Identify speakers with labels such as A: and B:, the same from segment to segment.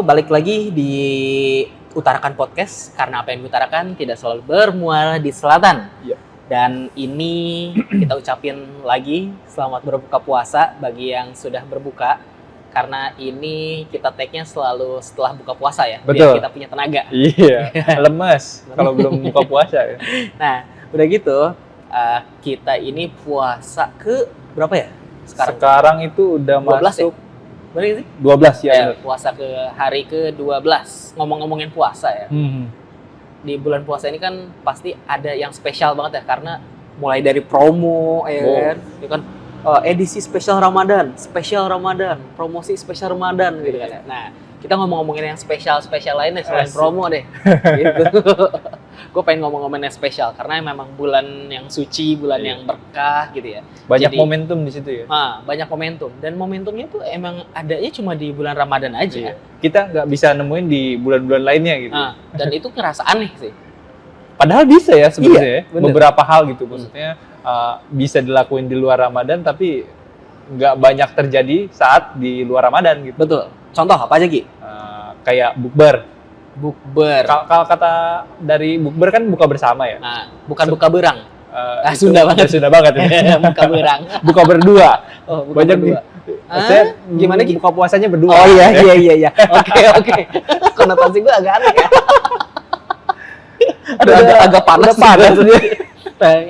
A: Halo, balik lagi di Utarakan Podcast. Karena apa yang diutarakan tidak selalu bermuara di selatan.
B: Iya.
A: Dan ini kita ucapin lagi selamat berbuka puasa bagi yang sudah berbuka. Karena ini kita tag-nya selalu setelah buka puasa ya. Biar
B: Betul.
A: kita punya tenaga.
B: Iya, lemes kalau belum buka puasa ya.
A: Nah, udah gitu kita ini puasa ke berapa ya?
B: Sekarang itu udah
A: 12
B: masuk
A: ya? Bener gak sih?
B: 12 ya. bener.
A: Puasa ke hari ke-12. Ngomong-ngomongin puasa ya. Di bulan puasa ini kan pasti ada yang spesial banget ya, karena mulai dari promo ya kan edisi spesial Ramadan, promosi spesial Ramadan gitu kan ya. Nah, kita ngomong-ngomongin yang spesial lainnya selain promo deh. Gitu. Gue pengen ngomong-ngomongin yang spesial karena memang bulan yang suci, bulan yang berkah gitu ya.
B: Banyak
A: Jadi,
B: momentum di situ ya.
A: banyak momentum, dan momentumnya tuh emang adanya cuma di bulan Ramadan aja.
B: Iya. Kita nggak bisa nemuin di bulan-bulan lainnya gitu.
A: Dan itu ngerasa aneh sih.
B: Padahal bisa ya sebenarnya
A: Iya,
B: ya.
A: bener.
B: Beberapa hal gitu maksudnya bisa dilakuin di luar Ramadan tapi nggak banyak terjadi saat di luar Ramadan gitu.
A: Betul. Contoh apa aja, Gi?
B: Kayak bukber.
A: Bukber.
B: Kalau kata dari bukber kan buka bersama ya.
A: Nah, bukan buka berang.
B: Itu
A: Sunda banget.
B: Sunda banget ya.
A: Buka berang.
B: Buka berdua.
A: Oh, buka
B: Banyak
A: berdua.
B: Maksudnya
A: Gimana, Gi?
B: buka puasanya berdua.
A: Oh iya. Oke. Konotasi gue agak aneh ya. agak panas.
B: Udah panas
A: juga.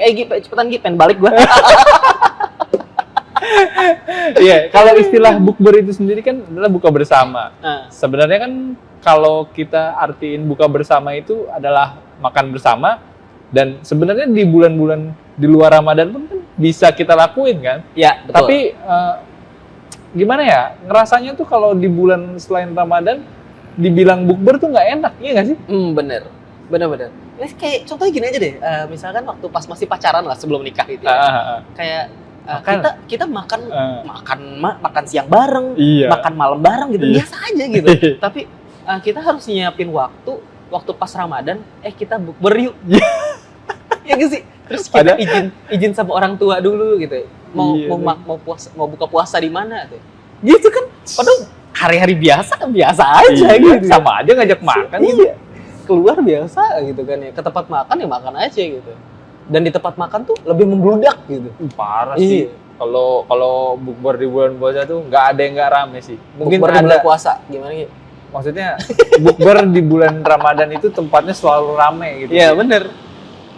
A: Gi, cepetan Gi, pengen balik gue.
B: Iya, kalau istilah bukber itu sendiri kan adalah buka bersama. Sebenarnya kan kalau kita artiin buka bersama itu adalah makan bersama, dan sebenarnya di bulan-bulan di luar Ramadan pun kan bisa kita lakuin kan.
A: Iya, betul.
B: Tapi gimana ya, ngerasanya tuh kalau di bulan selain Ramadan dibilang bukber tuh nggak enak, iya nggak sih?
A: Bener. Ini kayak contohnya gini aja deh. Misalkan waktu pas masih pacaran lah, sebelum nikah gitu ya. Kayak kita makan siang bareng,
B: Iya.
A: makan malam bareng gitu,
B: Iya.
A: biasa aja gitu. Tapi kita harus nyiapin waktu pas Ramadan, kita bukber yuk. Ya gitu sih. Terus kita izin sama orang tua dulu gitu. Mau buka puasa di mana tuh. Gitu kan. Padahal hari-hari biasa aja gitu.
B: Sama aja ngajak makan.
A: Iya. Keluar biasa gitu kan ya. Ke tempat makan ya makan aja gitu. Dan di tempat makan tuh lebih membludak gitu.
B: Parah sih. Kalau bukber di bulan puasa tuh nggak ada yang nggak rame sih. Mungkin
A: bukber di
B: ada.
A: bulan puasa gimana gitu?
B: Maksudnya bukber di bulan Ramadan itu tempatnya selalu rame gitu.
A: Iya bener.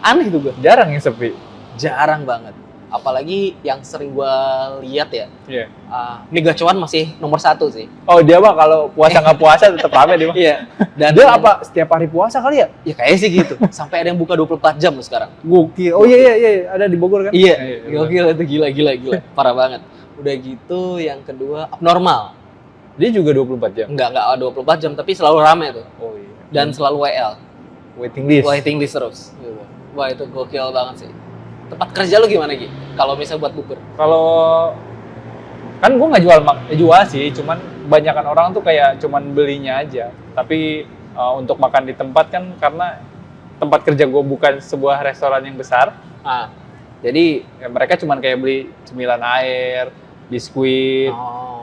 A: Aneh tuh gue.
B: Jarang yang sepi.
A: Jarang banget. Apalagi yang sering gue lihat ya.
B: Iya.
A: Ini gacuan masih nomor 1 sih.
B: Oh dia mah kalau puasa nggak puasa tetap rame dia mah.
A: Iya. Dan
B: Dia apa setiap hari puasa kali ya?
A: Ya kayaknya sih gitu. Sampai ada yang buka 24 jam loh sekarang.
B: Gokil. Oh iya ada di Bogor kan?
A: Iya. Gokil itu gila. Parah banget. Udah gitu yang kedua abnormal.
B: Dia juga 24 jam.
A: Enggak 24 jam tapi selalu rame tuh.
B: Oh iya.
A: Dan selalu WL.
B: Waiting list
A: terus. Gitu. Wah itu gokil banget sih. Tempat kerja lu gimana Gi? Kalau misalnya buat bukber?
B: Kalau kan gue nggak jual sih, cuman kebanyakan orang tuh kayak cuman belinya aja. Tapi untuk makan di tempat kan karena tempat kerja gue bukan sebuah restoran yang besar. Jadi ya mereka cuman kayak beli cemilan air, biskuit.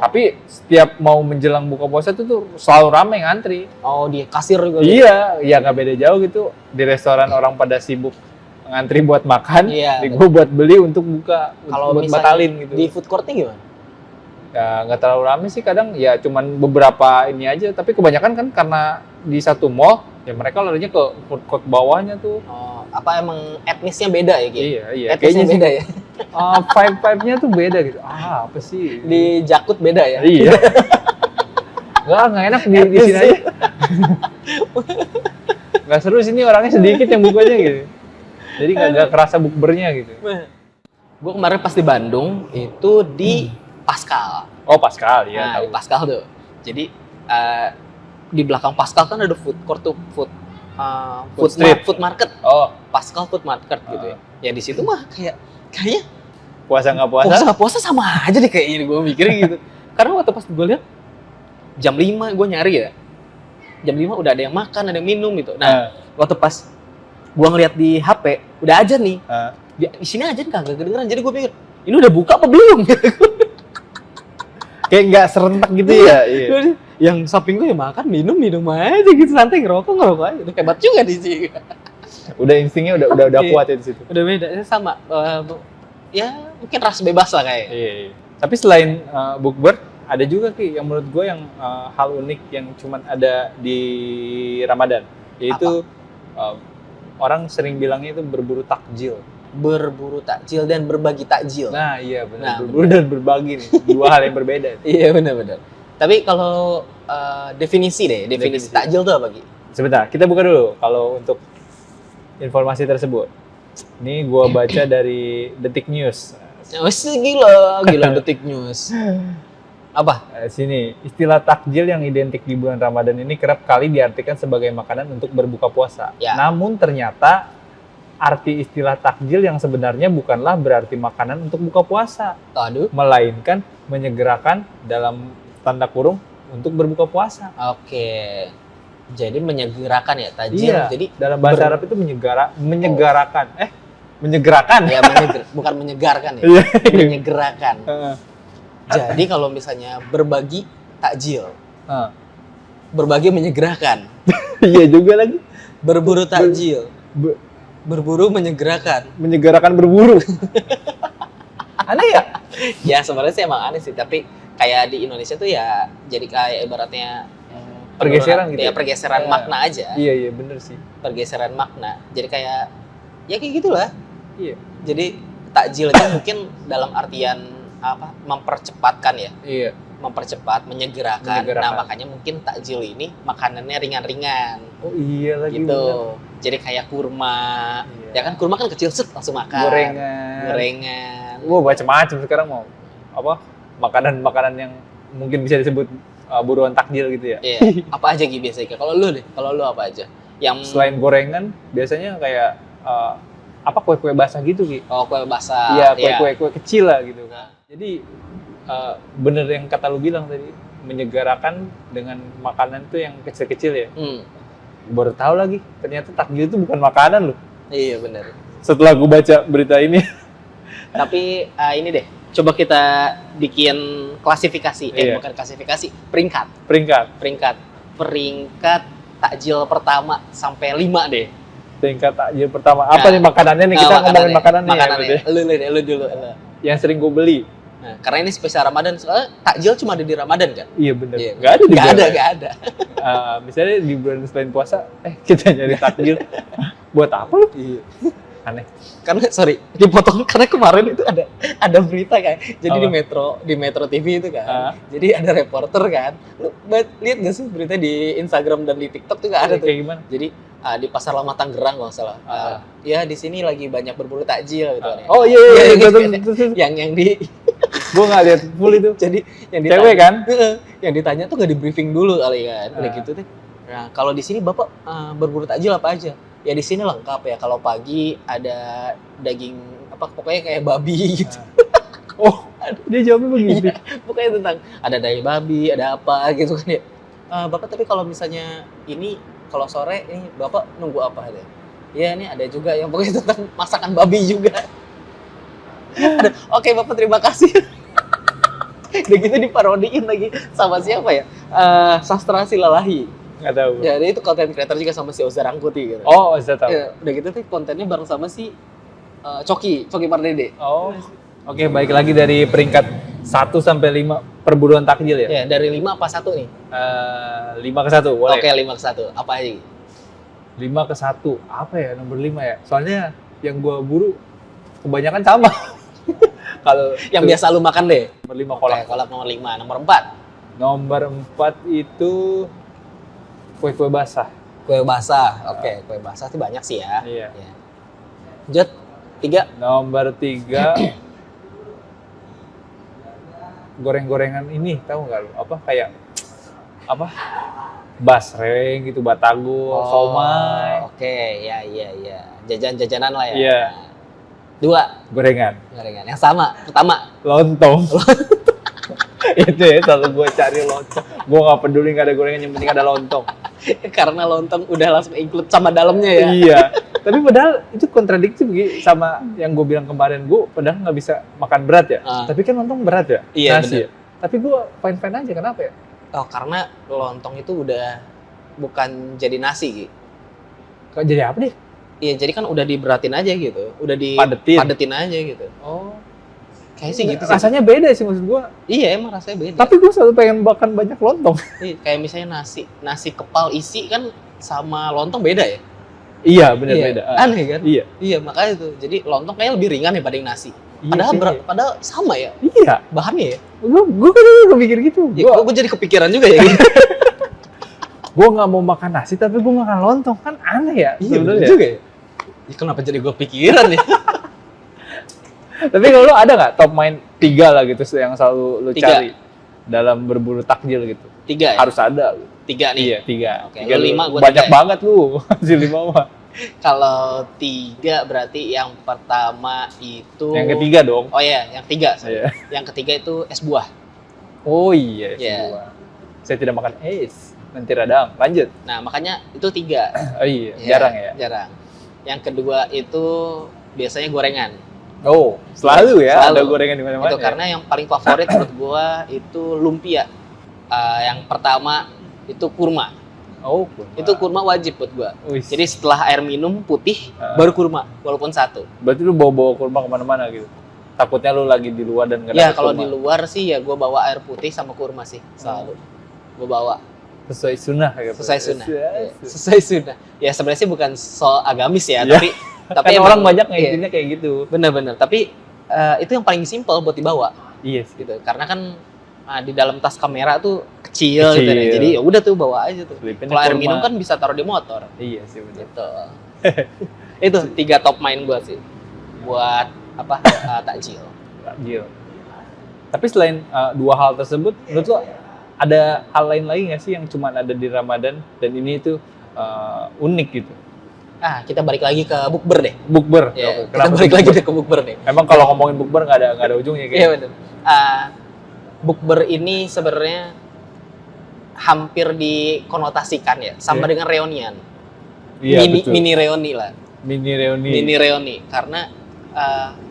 B: Tapi setiap mau menjelang buka puasa tuh selalu rame ngantri.
A: Oh di kasir juga?
B: Iya, ya nggak beda jauh gitu. Di restoran orang pada sibuk ngantri buat makan, gue buat beli untuk buka,
A: kalau
B: buat batalin gitu.
A: Di food courtnya gimana?
B: Ya nggak terlalu rame sih, kadang ya cuman beberapa ini aja. Tapi kebanyakan kan karena di satu mall, ya mereka larinya ke food court bawahnya tuh.
A: Apa emang etnisnya beda ya Gi?
B: Iya.
A: Etnisnya beda ya?
B: Vibe-nya tuh beda gitu. Apa sih?
A: Di Jakut beda ya?
B: Iya. Nggak enak di sini aja. Nggak seru sini, orangnya sedikit yang bukanya gitu. Jadi nggak kerasa bukbernya gitu.
A: Gue kemarin pas di Bandung itu di Pascal.
B: Oh Pascal, ya.
A: Di Pascal tuh. Jadi di belakang Pascal kan ada food court tuh, food market. Oh, Pascal food market gitu ya. Ya di situ mah kayaknya
B: puasa nggak puasa
A: sama aja deh kayaknya gue mikirnya gitu. Karena waktu pas gue lihat jam 5 gue nyari ya. Jam 5 udah ada yang makan, ada yang minum gitu. Nah, waktu pas gue ngeliat di HP udah aja nih. Di sini aja kagak kedengeran. Jadi gue pikir, ini udah buka apa belum?
B: Kayak nggak serentak gitu ya. Iya.
A: yang samping gue ya makan, minum aja gitu, santai, ngerokok aja. Udah hebat juga di sini.
B: Udah instingnya udah kuat ya di situ.
A: Udah beda, sama. Ya mungkin ras bebas lah kayak.
B: Iya. Tapi selain bukber, ada juga Ki yang menurut gue yang hal unik yang cuman ada di Ramadan, yaitu orang sering bilangnya itu berburu takjil.
A: Berburu takjil dan berbagi takjil.
B: Nah iya benar, berburu dan berbagi nih, dua hal yang berbeda.
A: Iya benar. Tapi kalau definisi takjil itu apa Ki?
B: Sebentar, kita buka dulu kalau untuk informasi tersebut. Ini gua baca dari Detik News.
A: Gila Detik News. Apa?
B: Sini, istilah takjil yang identik di bulan Ramadan ini kerap kali diartikan sebagai makanan untuk berbuka puasa.
A: Ya.
B: Namun ternyata arti istilah takjil yang sebenarnya bukanlah berarti makanan untuk buka puasa.
A: Aduh.
B: Melainkan menyegerakan dalam tanda kurung untuk berbuka puasa.
A: Oke. Jadi menyegerakan ya takjil.
B: Iya.
A: Jadi
B: dalam bahasa Arab itu menyegerakan. Menyegerakan.
A: Ya, bukan menyegarkan ya. Menyegerakan. Jadi kalau misalnya berbagi takjil. Berbagi menyegerakan.
B: Iya juga lagi.
A: Berburu takjil. Berburu menyegerakan.
B: Menyegerakan berburu. Aneh ya?
A: Ya sebenarnya sih emang aneh sih, tapi kayak di Indonesia tuh ya jadi kayak ibaratnya
B: pergeseran gitu.
A: Ya pergeseran makna aja.
B: Iya bener sih.
A: Pergeseran makna. Jadi kayak ya kayak gitulah.
B: Iya.
A: Jadi takjil itu mungkin dalam artian apa? Mempercepatkan ya.
B: Iya.
A: Mempercepat, menyegerakan. Nah, makanya mungkin takjil ini makanannya ringan-ringan.
B: Oh iya lagi.
A: Gitu.
B: Bener.
A: Jadi kayak kurma.
B: Iya.
A: Ya kan kurma kan kecil set langsung makan. Gorengan.
B: Wah, macam-macam sekarang mau apa? Makanan-makanan yang mungkin bisa disebut buruan takjil gitu ya.
A: Iya. Apa aja Gi biasanya? Kalau lu deh, kalau lu apa aja? Yang
B: selain gorengan biasanya kayak apa kue-kue basah gitu Ki.
A: Oh, kue basah.
B: Iya, kue-kue kecil lah gitu kan. Jadi bener yang kata lu bilang tadi, menyegarakan dengan makanan tuh yang kecil-kecil ya. Baru tahu lagi, ternyata takjil itu bukan makanan loh.
A: Iya bener.
B: Setelah gue baca berita ini.
A: Tapi ini deh, coba kita bikin klasifikasi.
B: Iya.
A: Bukan klasifikasi, peringkat. Peringkat takjil pertama sampai 5 deh.
B: Peringkat takjil pertama. Apa nih makanannya nih? Kita ngomongin makanannya.
A: Ya, lu dulu.
B: Yang sering gue beli.
A: Nah, karena ini spesial Ramadan, soalnya takjil cuma ada di Ramadan kan?
B: Iya bener.
A: Iya. Gak ada.
B: Misalnya di bulan selain puasa, kita nyari takjil. Buat apa lu?
A: Iya.
B: Aneh.
A: Karena dipotong karena kemarin itu ada berita kan. Jadi di Metro TV itu kan. Jadi ada reporter kan. Lu lihat gak sih berita di Instagram dan di TikTok tuh ada tuh.
B: Kayak gimana?
A: Jadi di Pasar Lama Tangerang kalau salah. Ya di sini lagi banyak berburu takjil gitu kan.
B: Oh iya.
A: Yang di
B: gue nggak lihat full itu.
A: Jadi yang ditanya,
B: cewek kan?
A: Yang ditanya tuh nggak di briefing dulu kali kan. Udah gitu deh. Nah, kalau di sini Bapak berburu takjil apa aja? Ya di sini lengkap ya. Kalau pagi ada daging apa pokoknya kayak babi gitu.
B: Oh, dia jawabnya begitu.
A: Iya, pokoknya tentang ada daging babi, ada apa gitu kan ya. Bapak tapi kalau misalnya ini kalau sore ini Bapak nunggu apa ada? Ya ini ada juga yang pokoknya tentang masakan babi juga. Oke Bapak terima kasih. Udah gitu diparodiin lagi sama siapa ya? Sastra Silalahi.
B: Nggak tahu.
A: Jadi itu konten creator juga sama si Oza Rangkuti gitu.
B: Oh, Oza tahu.
A: Ya, udah gitu tuh kontennya bareng sama si Coki Pardede.
B: Oh. Oke, baik lagi dari peringkat 1 sampai 5 perburuan takjil ya?
A: Ya, dari 5 apa 1 nih?
B: 5 ke 1, boleh.
A: Oke, 5 ke 1. Apa aja?
B: 5 ke 1. Apa ya nomor 5 ya? Soalnya yang gua buru kebanyakan sama. Kalau
A: yang biasa lu makan deh.
B: Nomor 5 kolak.
A: Kolak nomor 5. Nomor 4.
B: Nomor 4 itu kue-kue basah.
A: Kue basah. Oke, kue basah itu banyak sih ya.
B: Iya.
A: Ya. Lanjut 3.
B: Nomor 3 goreng-gorengan ini, tahu nggak lu? Apa kayak apa? Basreng gitu, batagor, somai.
A: Oke, ya. Jajan-jajanan lah ya.
B: Iya.
A: 2.
B: Gorengan.
A: Yang sama. Pertama.
B: Lontong. Itu ya, selalu gue cari lontong. Gue nggak peduli nggak ada gorengan, yang penting ada lontong.
A: Karena lontong udah langsung include sama dalamnya ya.
B: Iya. Tapi padahal itu kontradiksi sama yang gue bilang kemarin. Gue padahal nggak bisa makan berat ya. Tapi kan lontong berat ya.
A: Iya,
B: nasi. Ya? Tapi gue fine-fine aja. Kenapa ya?
A: Oh, karena lontong itu udah bukan jadi nasi, Gi.
B: Kok jadi apa deh?
A: Iya, jadi kan udah diberatin aja gitu. Udah
B: Padetin.
A: dipadetin aja gitu.
B: Oh.
A: Kayaknya sih gitu sih.
B: Rasanya beda sih maksud gua.
A: Iya, emang rasanya beda.
B: Tapi gua selalu pengen makan banyak lontong.
A: Iya, kayak misalnya nasi kepal isi kan sama lontong beda ya?
B: Iya, benar
A: Iya.
B: beda.
A: Aneh kan?
B: Iya.
A: Iya, makanya tuh. Jadi lontong kayaknya lebih ringan ya dibanding nasi.
B: Iya,
A: Padahal
B: kayaknya.
A: padahal sama ya
B: Iya.
A: bahannya ya.
B: Gua kan kepikir gitu.
A: Ya, gue jadi kepikiran juga ya.
B: Gua nggak mau makan nasi tapi gua makan lontong, kan aneh ya.
A: Iya, bener
B: sebenarnya.
A: juga ya. Ya, kenapa jadi gue pikiran ya?
B: Tapi kalau lu ada nggak top main 3 lah gitu yang selalu lu
A: 3.
B: cari dalam berburu takjil gitu?
A: 3 ya?
B: Harus ada.
A: 3 nih.
B: Iya, 3.
A: Oke,
B: 3
A: lu 5, gua
B: banyak
A: 3 ya?
B: banget lu. Si 5 mah.
A: Kalau 3 berarti yang pertama itu...
B: Yang ketiga dong.
A: Oh iya, yang 3.
B: Iya.
A: Yang ketiga itu es buah.
B: Oh iya,
A: Iya.
B: semua. Saya tidak makan es. Nanti radang. Lanjut.
A: Nah, makanya itu 3.
B: Oh iya,
A: Iya,
B: jarang ya.
A: Jarang. Yang kedua itu biasanya gorengan.
B: Oh, selalu ya
A: Selalu.
B: ada gorengan di mana-mana.
A: Itu karena yang paling favorit menurut gua itu lumpia. Yang pertama itu kurma.
B: Oh, kurma.
A: Itu kurma wajib buat gua.
B: Wih.
A: Jadi setelah air minum putih baru kurma, walaupun 1.
B: Berarti lu bawa-bawa kurma kemana-mana gitu? Takutnya lu lagi di luar dan nggak
A: Ya
B: dapet
A: kalau
B: kurma.
A: di luar sih ya gua bawa air putih sama kurma sih selalu. Gua bawa
B: Sesuai sunnah gitu.
A: sesuai sunnah.
B: Iya.
A: Iya, sesuai sunnah. Ya sebenarnya sih bukan soal agamis ya,
B: Iya.
A: tapi
B: Kan
A: emang-
B: orang banyak
A: iya,
B: ngaitinnya kayak gitu.
A: bener-bener. Tapi itu yang paling simpel buat dibawa
B: Iya sih.
A: gitu. Karena kan di dalam tas kamera tuh kecil gitu ya.
B: Kecil.
A: Jadi ya udah tuh bawa aja tuh.
B: Selipin
A: Kalau air
B: kurma.
A: minum kan bisa taruh di motor.
B: Iya sih benar.
A: Gitu. Itu 3 top main gua sih. Buat apa? Takjil.
B: Takjil. Tapi selain 2 hal tersebut, menurut lo ada hal lain lagi nggak sih yang cuma ada di Ramadan dan ini tuh unik gitu?
A: Kita balik lagi ke bukber deh.
B: Bukber.
A: Ya,
B: Oke,
A: kita balik
B: bukber?
A: lagi deh ke bukber deh.
B: Emang kalau ngomongin bukber nggak ada ujungnya
A: Iya
B: kayaknya.
A: benar. Bukber ini sebenarnya hampir dikonotasikan ya sama
B: Iya.
A: dengan reunian.
B: Iya, betul.
A: Mini reuni lah.
B: Mini reuni.
A: Mini reuni karena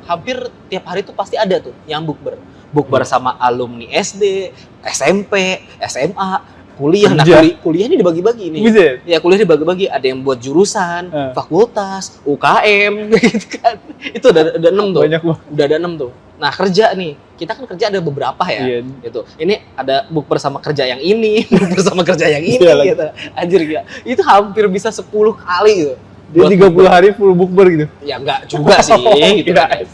A: hampir tiap hari tuh pasti ada tuh yang bukber. Bukber sama alumni SD, SMP, SMA, kuliah. Nah,
B: Kerja.
A: kuliah ini dibagi-bagi nih.
B: Bisa.
A: Ya kuliah dibagi-bagi, ada yang buat jurusan, fakultas, UKM gitu kan. Itu udah 6 tuh.
B: Banyak banget.
A: Udah ada 6 tuh. Nah, kerja nih. Kita kan kerja ada beberapa ya.
B: Iya.
A: Gitu. Ini ada bukber sama kerja yang ini, bukber sama kerja yang ini
B: Iya lagi.
A: gitu. Anjir gila. Itu hampir bisa 10 kali gitu.
B: Dia
A: Buat
B: 30
A: bukber.
B: hari full bukber gitu.
A: Ya enggak juga sih gitu kan.
B: Kirain.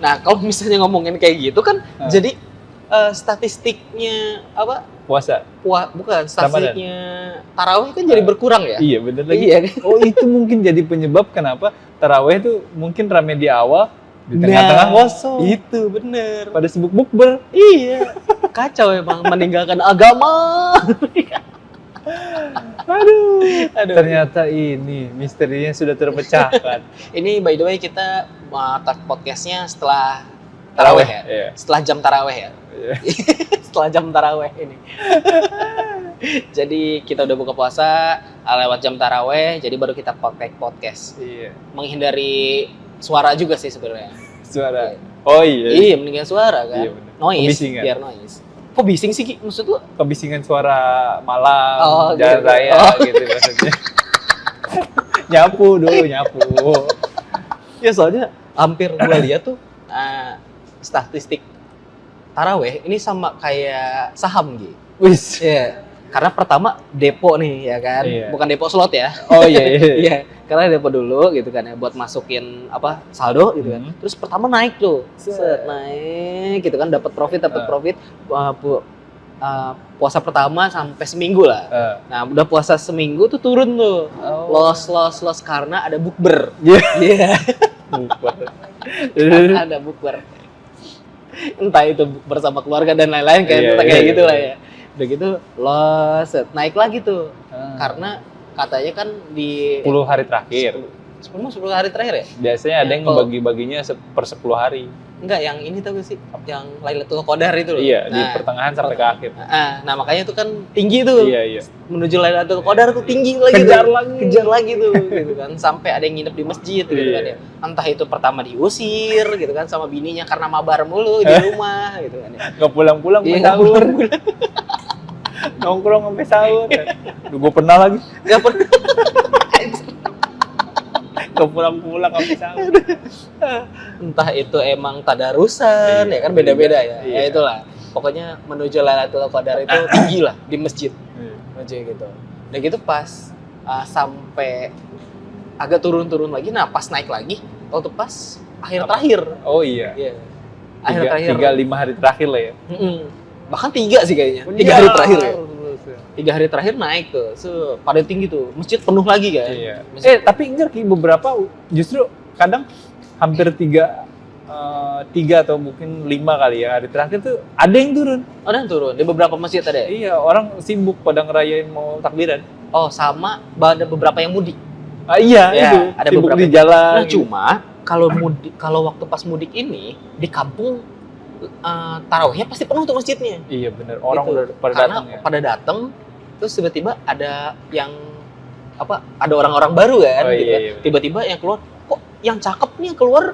A: Nah, kalau misalnya ngomongin kayak gitu kan jadi statistiknya apa?
B: Puasa.
A: Bukan, statistiknya tarawih kan jadi berkurang ya?
B: Iya, bener lagi.
A: Iya.
B: Oh, itu mungkin jadi penyebab kenapa tarawih tuh mungkin rame di awal, di tengah-tengah kosong.
A: Itu bener.
B: Pada sibuk bukber.
A: Iya. Kacau emang meninggalkan agama.
B: Aduh.
A: Aduh.
B: Ternyata ini misterinya sudah terpecahkan.
A: Ini by the way kita tag podcastnya setelah tarawih ya?
B: Iya.
A: Setelah jam tarawih ya?
B: Iya.
A: Setelah jam tarawih ini. Jadi kita udah buka puasa lewat jam tarawih, jadi baru kita pakai podcast.
B: Iya.
A: Menghindari suara juga sih sebenarnya.
B: Suara. Oh iya.
A: Iya, mendingan suara kan.
B: Iya, bener.
A: Noise,
B: Kebisingan.
A: biar noise. Kok bising sih, Ki? Maksud lu?
B: Kebisingan suara malam,
A: Oh,
B: jalan
A: gitu.
B: raya
A: Oh.
B: gitu maksudnya. Nyapu dulu, nyapu.
A: Ya soalnya hampir gua lihat tuh statistik taraweh ini sama kayak saham gitu.
B: Wis.
A: Iya. Karena pertama depo nih ya kan,
B: Iya.
A: bukan depo slot ya.
B: Oh iya iya.
A: Iya, karena depo dulu gitu kan ya buat masukin apa saldo gitu kan.
B: Hmm.
A: Terus pertama naik tuh, set naik gitu kan, dapat profit. Puasa pertama sampai seminggu lah. Nah, udah puasa seminggu tuh turun tuh. Los karena ada bukber.
B: Iya.
A: Iya.
B: Bukber.
A: Ada bukber. Entah itu bukber sama keluarga dan lain-lain
B: Iya,
A: kayak
B: iya,
A: gitu
B: iya.
A: lah ya. Udah gitu los naik lagi tuh. Karena katanya kan di
B: 10 hari terakhir.
A: 10 hari terakhir ya?
B: Biasanya ada
A: Ya,
B: yang
A: kalau-
B: ngebagi-baginya per 10 hari.
A: Enggak, yang ini tau gak sih? Yang Lailatul Qadar itu loh.
B: Iya, di
A: Nah,
B: pertengahan sampai ke akhir.
A: nah makanya itu kan tinggi tuh.
B: Iya, iya.
A: Menuju Lailatul Qadar tuh tinggi lagi
B: Kejar
A: tuh.
B: lagi.
A: Kejar lagi tuh gitu kan. Sampai ada yang nginep di masjid gitu
B: Iya.
A: kan ya. Entah itu pertama diusir gitu kan sama bininya karena mabar mulu di rumah gitu kan ya.
B: Nggak pulang-pulang
A: Iya,
B: main
A: nggak
B: sahur.
A: pulang-pulang.
B: nongkrong sampai sahur. Duh, gue pernah lagi.
A: Gak pernah.
B: Gak pulang-pulang sampai sahur.
A: Entah itu emang tadarusan,
B: Iya,
A: ya kan beda-beda ya.
B: iya.
A: Ya itulah. Pokoknya menuju Lailatul Qadar itu tinggi lah di masjid. Menuju gitu. Dan gitu pas sampai agak turun-turun lagi, nah pas naik lagi, waktu pas akhir terakhir.
B: Oh iya.
A: Iya. Akhir terakhir.
B: 3-5 hari terakhir lah ya.
A: Bahkan 3 sih kayaknya. 3 hari terakhir ya. 3 hari terakhir naik tuh, pada tinggi tuh, masjid penuh lagi kan.
B: Iya.
A: Masjid.
B: Tapi enggak Ki, beberapa justru kadang hampir 3 atau mungkin 5 kali ya hari terakhir tuh ada yang turun.
A: Ada yang turun di beberapa masjid ada ya?
B: Iya, orang sibuk pada ngerayain mau takbiran.
A: Oh, sama ada beberapa yang mudik.
B: Iya,
A: Ya,
B: itu.
A: ada
B: Sibuk
A: beberapa
B: di
A: yang-
B: jalan.
A: Nah, cuma kalau waktu pas mudik ini di kampung tarawihnya pasti penuh tuh masjidnya.
B: Iya bener, orang
A: Gitu.
B: udah pada
A: Karena
B: datang ya.
A: pada datang terus tiba-tiba ada yang ada orang-orang baru kan
B: Oh,
A: gitu
B: iya,
A: kan.
B: iya.
A: Tiba-tiba yang keluar, kok yang cakep nih yang keluar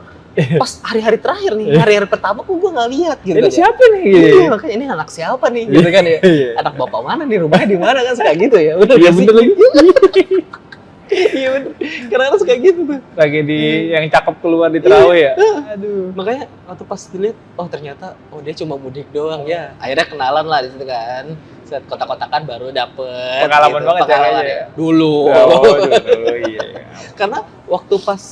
A: pas hari-hari terakhir nih, hari-hari pertama kok gue nggak lihat gitu
B: Ini
A: kan.
B: siapa nih? Gitu.
A: Iya, makanya ini anak siapa nih gitu kan ya.
B: Iya.
A: Anak bapak mana nih, rumahnya di mana kan, suka gitu ya. Bener
B: Iya
A: gak sih?
B: bener lagi.
A: Iya bener. Kadang-kadang suka gitu tuh.
B: Lagi di yang cakep keluar di terawih ya. Aduh.
A: Makanya waktu pas dilihat, oh ternyata dia cuma mudik doang ya. Akhirnya kenalan lah di situ kan. Set kotak-kotakan baru dapet.
B: Pengalaman banget ya
A: pengalaman
B: kayaknya ya.
A: Dulu.
B: Oh, dulu iya.
A: Karena waktu pas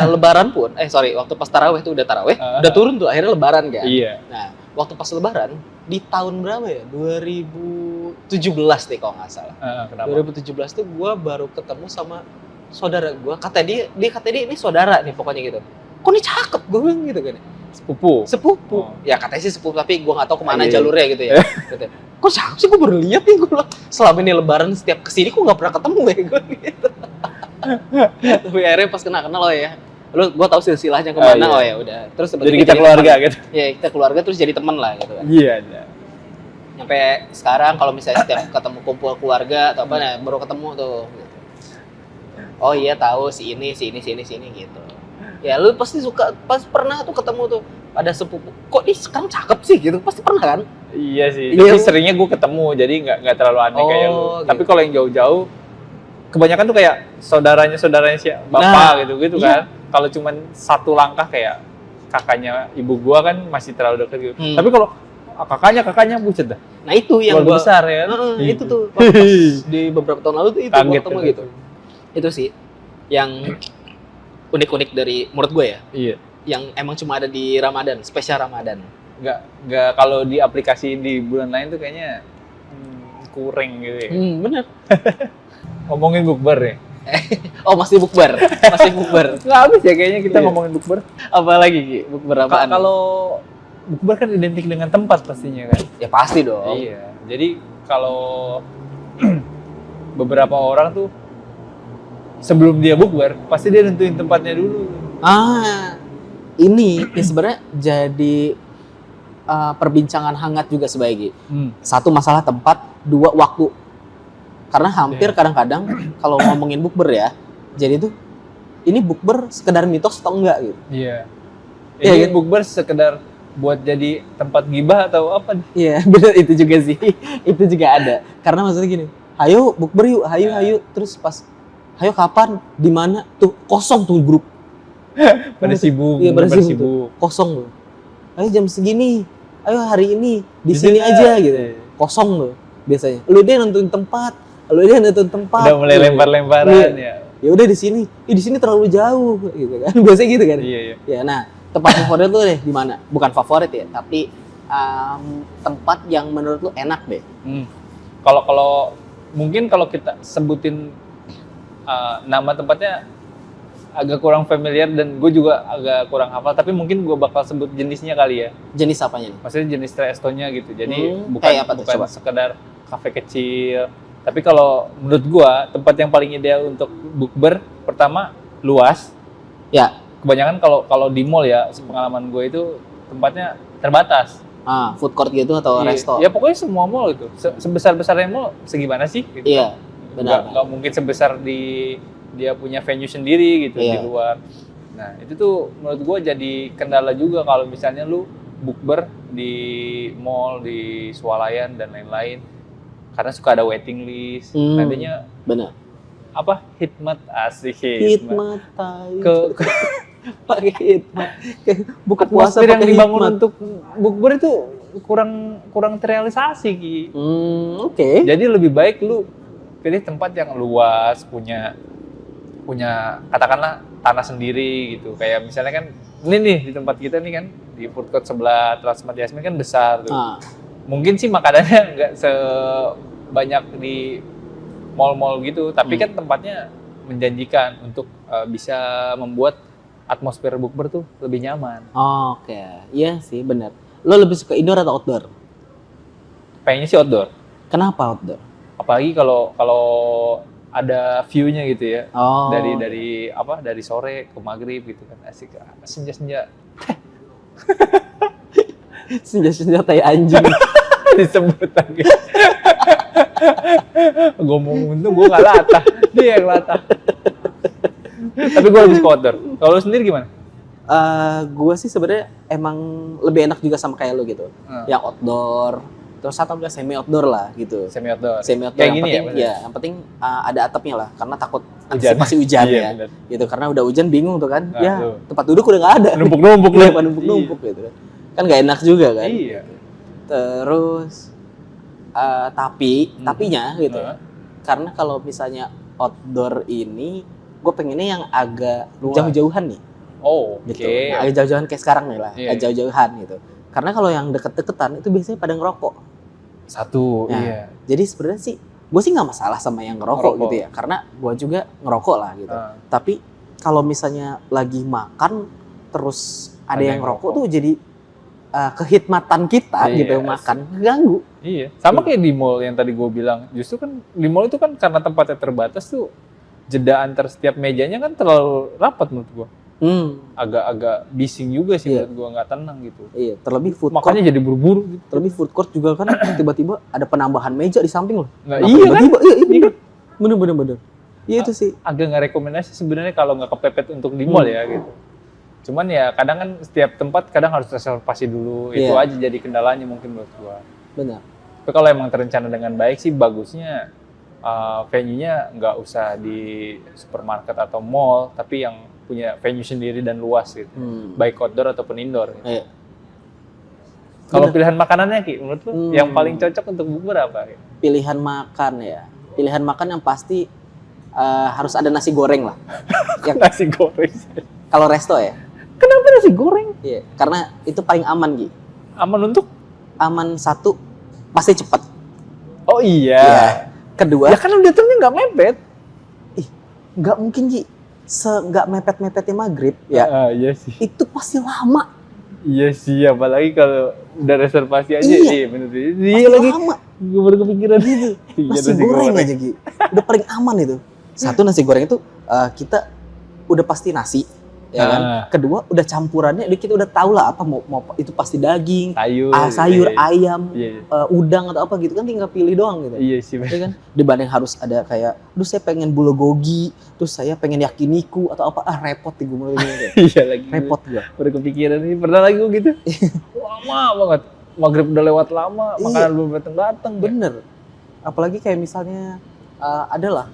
A: lebaran pun, waktu pas taraweh tuh udah taraweh, udah turun tuh akhirnya lebaran kan.
B: Iya.
A: Nah, waktu pas lebaran di tahun berapa ya? 2017 deh kalau nggak salah.
B: Kenapa?
A: 2017 tuh gue baru ketemu sama saudara gue. Kata dia ini saudara nih pokoknya gitu. Kok nih cakep, gue bilang gitu kan.
B: Sepupu.
A: Sepupu.
B: Oh.
A: Ya katanya sih sepupu, tapi gue nggak tahu kemana
B: Iya.
A: jalurnya gitu ya. Gitu. Kok cakep sih, gue baru lihat nih, gue bilang. Selama ini lebaran setiap kesini kok nggak pernah ketemu ya gue gitu. Tapi akhirnya pas kenal oh ya. Gue tahu silsilahnya kemana,
B: iya.
A: oh ya udah. Terus
B: Jadi kita keluarga gitu.
A: Ya kita keluarga terus jadi teman lah gitu kan.
B: Iya.
A: Sampai sekarang kalau misalnya setiap ketemu kumpul keluarga atau apa, nah, baru ketemu tuh gitu. Oh iya tahu si ini gitu. Ya lu pasti pernah tuh ketemu tuh ada sepupu, kok dia sekarang cakep sih gitu, pasti pernah kan?
B: Iya sih.
A: Iya.
B: Tapi seringnya gue ketemu, jadi nggak terlalu aneh kayak lu.
A: Oh,
B: Tapi
A: gitu.
B: kalau yang jauh-jauh, kebanyakan tuh kayak saudaranya si bapak
A: Nah,
B: gitu
A: iya.
B: kan. Kalau cuman satu langkah kayak kakaknya ibu gua kan masih terlalu deket gitu. Tapi kalau kakaknya buset dah.
A: Nah itu yang
B: Keluarga besar ya.
A: Itu tuh pas di beberapa tahun lalu tuh itu gua
B: Kaget
A: ketemu
B: tuh.
A: gitu. Itu sih yang unik-unik dari menurut gue ya,
B: Iya.
A: yang emang cuma ada di Ramadan, spesial Ramadan.
B: Nggak kalau di aplikasi di bulan lain tuh kayaknya kurang gitu ya.
A: Bener.
B: Ngomongin bukber ya.
A: Oh masih bukber.
B: Nggak habis ya kayaknya kita
A: Iya.
B: ngomongin bukber.
A: Apa lagi Ki? Bukber apaan?
B: Kalau bukber kan identik dengan tempat pastinya kan.
A: Ya pasti dong.
B: Iya. Jadi kalau beberapa orang tuh sebelum dia bukber pasti dia nentuin tempatnya dulu.
A: Ini ya sebenarnya jadi perbincangan hangat juga sebagai satu masalah tempat, dua waktu. Karena hampir kadang-kadang kalau ngomongin bukber ya, jadi tuh ini bukber sekedar mitos atau enggak gitu.
B: Iya.
A: Iya,
B: Ini
A: gitu.
B: bukber sekedar buat jadi tempat gibah atau apa?
A: Iya, benar itu juga sih. Itu juga ada. Karena maksudnya gini, ayo bukber yuk, hayu. Terus pas, ayo kapan, di mana? Tuh kosong tuh grup.
B: Pada sibuk,
A: Iya,
B: pada
A: pada sibuk. Kosong tuh. Ayo jam segini, ayo hari ini, di sini aja gitu. Kosong tuh biasanya. Lu dia nentuin tempat.
B: Udah mulai
A: Gitu.
B: lempar-lemparan
A: Iya.
B: ya.
A: Ya udah di sini. Di sini terlalu jauh gitu kan. Biasanya gitu kan.
B: Iya, iya.
A: Ya, nah, tempat favorit lu deh di mana? Bukan favorit ya, tapi tempat yang menurut lu enak deh.
B: Kalau mungkin kalau kita sebutin nama tempatnya agak kurang familiar dan gue juga agak kurang hafal, tapi mungkin gue bakal sebut jenisnya kali ya.
A: Jenis apanya nih?
B: Maksudnya jenis restonya gitu. Jadi
A: kayak apa tuh,
B: bukan
A: coba?
B: sekedar kafe kecil. Tapi kalau menurut gue tempat yang paling ideal untuk bukber pertama luas.
A: Ya.
B: Kebanyakan kalau di mall ya, pengalaman gue itu tempatnya terbatas.
A: Food court gitu atau
B: Iya.
A: resto?
B: Ya pokoknya semua mall itu. Sebesar-besarnya mall segimana sih? Gitu.
A: Iya, benar.
B: Nggak mungkin sebesar dia punya venue sendiri gitu di
A: Iya.
B: luar. Nah itu tuh menurut gue jadi kendala juga kalau misalnya lu bukber di mall, di swalayan dan lain-lain. karena suka ada waiting list. Nantinya
A: benar.
B: apa? Hikmat asik
A: Hikmat
B: ke
A: pakai hikmat. Buka puasa
B: atmosfer yang
A: pakai
B: dibangun
A: hikmat.
B: untuk bukber itu kurang terrealisasi Ki.
A: Oke.
B: Jadi lebih baik lu pilih tempat yang luas, punya katakanlah tanah sendiri gitu. Kayak misalnya kan ini nih di tempat kita nih kan di food court sebelah Transmart Yasmin kan besar tuh. Mungkin sih makanannya nggak sebanyak di mall-mall gitu, tapi kan tempatnya menjanjikan untuk bisa membuat atmosfer bukber tuh lebih nyaman.
A: Oke, iya sih benar. Lo lebih suka indoor atau outdoor?
B: Pengennya sih outdoor.
A: Kenapa outdoor?
B: Apalagi kalau ada view-nya gitu ya.
A: Oh.
B: Dari sore ke maghrib gitu kan asik, senja-senja.
A: Senja-senja tai anjing.
B: Disebut lagi. Gue mau untung gue nggak latah, dia yang latah. Tapi gue lebih suka outdoor. Kalau lu sendiri gimana?
A: Gue sih sebenarnya emang lebih enak juga sama kayak lo gitu. Yang outdoor, terus atau enggak semi outdoor lah gitu.
B: Semi outdoor.
A: Kayak
B: yang
A: gini
B: penting,
A: ya. Yang penting ada atapnya lah, karena takut
B: Hujan.
A: antisipasi hujan
B: Iya,
A: ya.
B: bener.
A: Gitu, karena udah hujan bingung tuh kan.
B: Nah,
A: ya
B: tuh.
A: tempat duduk udah nggak ada.
B: Numpuk-numpuk
A: Iya,
B: lu.
A: numpuk-numpuk gitu kan nggak enak juga kan.
B: Iya.
A: Terus tapinya gitu. Karena kalau misalnya outdoor ini, gue pengennya yang agak
B: Luas.
A: jauh-jauhan nih.
B: Oh, oke.
A: Gitu. Nah, agak jauh-jauhan kayak sekarang nih lah,
B: Iya.
A: agak jauh-jauhan gitu. Karena kalau yang deket-deketan itu biasanya pada ngerokok.
B: Satu,
A: Nah,
B: iya.
A: Jadi sebenarnya sih, gue sih nggak masalah sama yang ngerokok
B: Ngerokok.
A: gitu ya, karena gue juga ngerokok lah gitu. Tapi kalau misalnya lagi makan, terus ada yang ngerokok tuh jadi kehikmatan kita
B: Iya,
A: gitu makan, ganggu.
B: Iya. Sama kayak di mall yang tadi gue bilang. Justru kan di mall itu kan karena tempatnya terbatas tuh, jeda antar setiap mejanya kan terlalu rapat menurut gue. Agak-agak bising juga sih
A: Iya.
B: menurut gue, nggak tenang gitu.
A: Iya, terlebih food court.
B: Makanya jadi buru-buru gitu.
A: Terlebih food court juga kan tiba-tiba ada penambahan meja di samping loh.
B: Nah,
A: Kenapa
B: iya kan?
A: tiba-tiba? Iya, bener. Iya itu sih.
B: Agak nggak rekomendasi sebenarnya kalau nggak kepepet untuk di mall ya gitu. Cuman ya kadang kan setiap tempat kadang harus reservasi dulu. Itu
A: Iya.
B: aja jadi kendalanya mungkin menurut gua.
A: Benar.
B: Tapi kalau emang terencana dengan baik sih bagusnya venue-nya nggak usah di supermarket atau mall, tapi yang punya venue sendiri dan luas gitu. Baik outdoor ataupun indoor. Gitu.
A: Iya.
B: Kalau
A: Bener.
B: pilihan makanannya Ki, menurut lu yang paling cocok untuk bukber apa? Ki?
A: Pilihan makan ya. Pilihan makan yang pasti harus ada nasi goreng lah. Yang
B: Nasi goreng.
A: kalau resto ya.
B: Kenapa nasi goreng?
A: Iya, karena itu paling aman Gi.
B: Aman untuk?
A: Aman satu, pasti cepat.
B: Oh iya.
A: Iya. Kedua,
B: Ya kan datangnya nggak mepet.
A: nggak mungkin Gi. Nggak mepet-mepetnya maghrib ya.
B: Iya sih.
A: Itu pasti lama.
B: Iya sih, apalagi kalau udah reservasi aja.
A: Iya.
B: Iya bener.
A: Pasti
B: Iya lagi.
A: lama.
B: Gue baru kepikiran gitu.
A: Nasi goreng aja Gi. Udah paling aman itu. Satu, nasi goreng itu kita udah pasti nasi, ya kan. Kedua, udah campurannya kita udah tahu lah apa mau itu pasti daging, sayur, ayam, udang atau apa gitu kan, tinggal pilih doang gitu.
B: Iya sih.
A: Ya kan? Dibanding harus ada kayak, aduh saya pengen bulgogi, terus saya pengen yakiniku atau apa, repot nih gue mulai gitu.
B: Iya lagi.
A: Repot gue.
B: Baru kepikiran ini, pernah lagi gue gitu. Lama banget. Maghrib udah lewat lama, makanan belum datang-datang.
A: Bener. Apalagi kayak misalnya adalah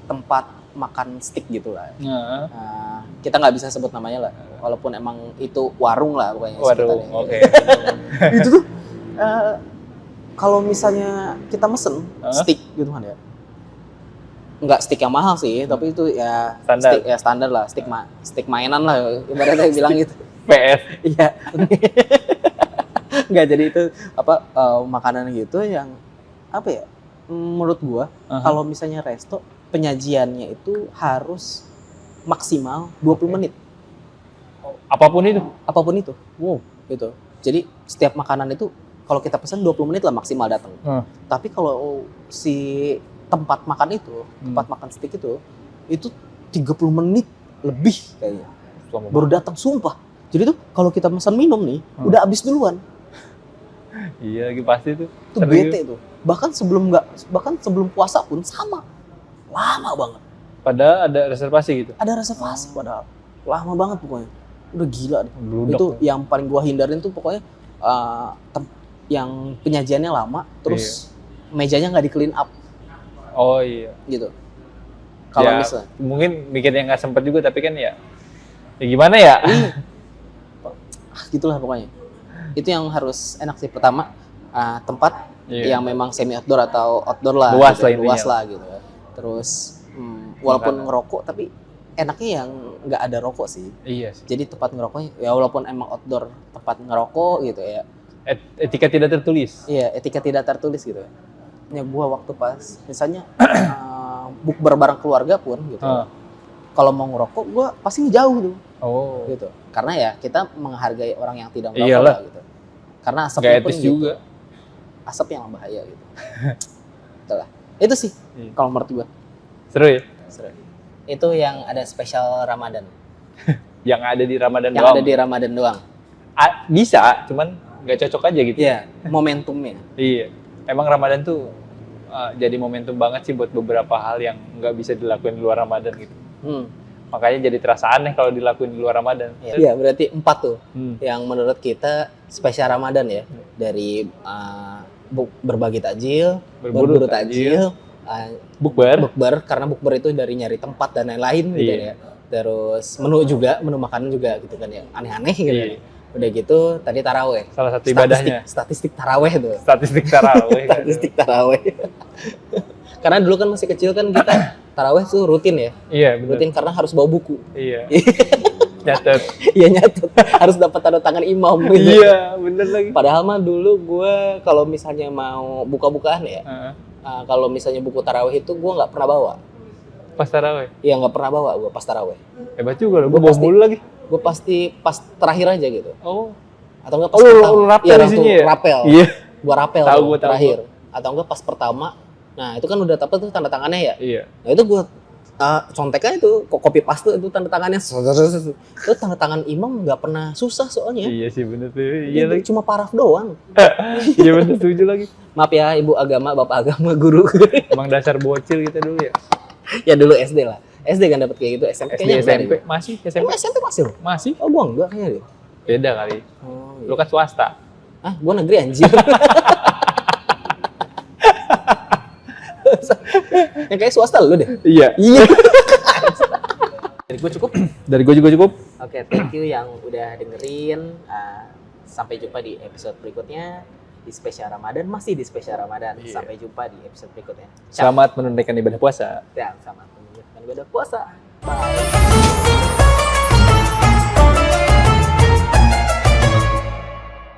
A: tempat makan steak gitu lah. Kita nggak bisa sebut namanya lah, walaupun emang itu warung lah pokoknya.
B: Warung, oke.
A: Itu tuh kalau misalnya kita mesen steak gitu kan ya, nggak steak yang mahal sih, tapi itu ya
B: Standar.
A: steak ya standar lah, steak mainan lah ibaratnya bilang gitu.
B: PS.
A: Iya. Nggak, jadi itu apa makanan gitu yang apa ya? Menurut gua kalau misalnya resto, penyajiannya itu harus maksimal 20 menit.
B: Apapun itu.
A: Apapun itu.
B: Wow.
A: Gitu. Jadi setiap makanan itu kalau kita pesan 20 menit lah maksimal datang. Tapi kalau si tempat makan itu, tempat makan steak itu 30 menit lebih kayaknya. Baru datang, sumpah. Jadi tuh kalau kita pesan minum nih, udah habis duluan.
B: Iya lagi pasti tuh.
A: Itu bete tuh. Bahkan sebelum puasa pun sama. Lama banget.
B: Padahal ada reservasi gitu.
A: Ada reservasi padahal. Lama banget pokoknya. Udah gila deh.
B: Bludak
A: Itu
B: ya.
A: yang paling gua hindarin tuh pokoknya yang penyajiannya lama, terus mejanya nggak di clean up
B: Oh iya.
A: gitu. Kalau
B: Ya,
A: misalnya
B: mungkin mikirnya nggak sempet juga, tapi kan ya gimana ya?
A: gitulah pokoknya. Itu yang harus enak sih. Pertama, tempat
B: Iya.
A: yang memang semi outdoor atau outdoor lah,
B: Luas
A: gitu,
B: lah intinya.
A: luas lah gitu. Terus walaupun
B: Makanan.
A: ngerokok tapi enaknya yang nggak ada rokok sih.
B: Iya sih.
A: Jadi tempat ngerokoknya ya walaupun emang outdoor tempat ngerokok gitu ya.
B: Etika tidak tertulis.
A: Iya, etika tidak tertulis gitu. Ya gua waktu pas misalnya bukber bareng keluarga pun gitu. Kalau mau ngerokok gua pasti ngejauh tuh
B: Oh.
A: gitu. Karena ya kita menghargai orang yang tidak ngerokok
B: Iyalah.
A: lah gitu. Karena
B: Gak
A: asapnya pun
B: etis
A: gitu.
B: juga.
A: Asap yang bahaya gitu. Itulah. Itu sih
B: Iya.
A: kalau menurut gua.
B: Seru ya?
A: Seru. Itu yang ada spesial Ramadan.
B: Yang ada di Ramadan
A: Yang
B: doang.
A: ada di Ramadan doang.
B: Bisa, cuman nggak cocok aja gitu.
A: Iya, momentumnya.
B: Iya. Emang Ramadan tuh jadi momentum banget sih buat beberapa hal yang nggak bisa dilakuin di luar Ramadan gitu. Makanya jadi terasa aneh kalau dilakuin di luar Ramadan.
A: Iya, berarti 4 tuh yang menurut kita spesial Ramadan ya. Dari berbagi takjil, berburu takjil, bukber karena bukber itu dari nyari tempat dan lain-lain gitu
B: Iya.
A: ya. Terus menu makanan juga gitu kan yang aneh-aneh gitu.
B: Iya.
A: Kan. Udah gitu tadi taraweh.
B: Salah satu ibadahnya.
A: Statistik taraweh tuh.
B: Statistik tarawih. Kan.
A: Statistik taraweh. Karena dulu kan masih kecil kan kita taraweh tuh rutin ya.
B: Iya, benar.
A: Rutin karena harus bawa buku.
B: Iya. Nyatet.
A: Iya nyatet. Harus dapat tanda tangan imam gitu.
B: Iya, bener lagi.
A: Padahal mah dulu gue kalau misalnya mau buka-bukaan ya, kalau misalnya buku taraweh itu gue nggak pernah bawa.
B: Pas tarawih.
A: Iya nggak pernah bawa gue pas taraweh.
B: Hebat juga lo. Gue
A: Gua
B: bawa mulu lagi.
A: Gue pasti pas terakhir aja gitu.
B: Oh.
A: Atau enggak pas
B: Oh,
A: pertama.
B: lu rapel
A: Iya,
B: di
A: langsung
B: sini ya?
A: rapel.
B: Iya.
A: Gue rapel
B: Tahu
A: tuh,
B: gua, tahu
A: terakhir. Atau enggak pas pertama. Nah itu kan udah dapet tuh tanda tangannya ya.
B: Iya.
A: Nah itu gue contekan itu copy paste itu tanda tangannya. Itu tanda tangan imam nggak pernah susah soalnya.
B: Iya sih bener tuh.
A: Itu
B: Iya lagi.
A: cuma paraf doang.
B: Iya bener, setuju lagi.
A: Maaf ya ibu agama, bapak agama, guru.
B: Emang dasar bocil kita dulu ya.
A: Ya dulu SD lah. SD kan dapat kayak gitu. SMP
B: SD,
A: kayaknya enggak
B: SMP.
A: deh.
B: Masih
A: Oh,
B: SMP.
A: SMP masih loh.
B: Masih.
A: Oh gua enggak kayaknya deh.
B: Beda kali.
A: Oh,
B: Lu kan swasta.
A: Ah, gua negeri anjir. Yang kayak swasta lu deh.
B: Iya.
A: Iya. Dari gua cukup.
B: Dari gue juga cukup.
A: Oke, thank you yang udah dengerin. Sampai jumpa di episode berikutnya di spesial Ramadan, masih di spesial Ramadan.
B: Iya.
A: Sampai jumpa di episode berikutnya.
B: Selamat menunaikan ibadah puasa.
A: Ya, sama menunaikan ibadah puasa. Bye.